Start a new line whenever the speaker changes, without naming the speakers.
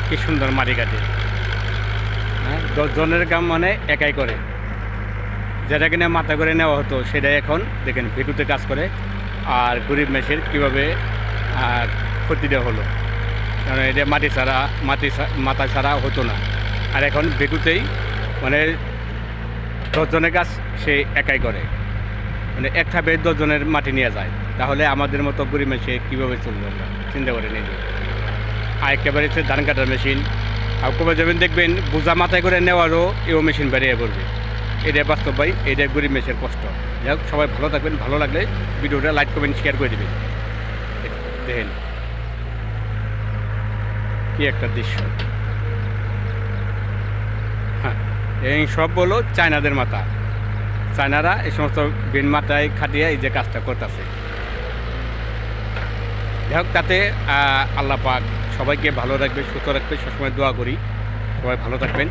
কি সুন্দর মাটি কাটে। হ্যাঁ, 10 জনের কাম মানে একাই করে। যেটা কিনা মাথা করে নেওয়া হতো সেটাই এখন দেখেন ভেটুতে কাজ করে। আর গরিব মেশের কীভাবে ক্ষতিটা হলো, কারণ এটা মাথা ছাড়া হতো না। আর এখন ভেটুতেই মানে 10 জনের কাজ সে একাই করে, মানে একটা বেড 10 জনের মাটি নিয়ে যায়। তাহলে আমাদের মতো গরিব মেশে কীভাবে চলবে আমরা চিন্তা করে নিয়ে যাই। আর একেবারে হচ্ছে ধান কাটার মেশিন। আর কবে যাবেন দেখবেন বোঝা মাথায় করে নেওয়ারও এও মেশিন বেরিয়ে পড়বে। এটা বাস্তব ভাই, এটা গরিব মেশের কষ্ট। যাই হোক, সবাই ভালো থাকবেন, ভালো লাগলে ভিডিওটা লাইক কমেন্ট শেয়ার করে দেবেন। দেখেন কি একটা দৃশ্য। হ্যাঁ, এই সব হলো চায়নাদের মাথা। চায়নারা এই সমস্ত বিন মাথায় খাটিয়ে এই যে কাজটা করতেছে। যাই হোক, তাতে আল্লাহ পাক সবাইকে ভালো রাখবে, সুস্থ রাখবে, সবসময় দোয়া করি। সবাই ভালো থাকবেন।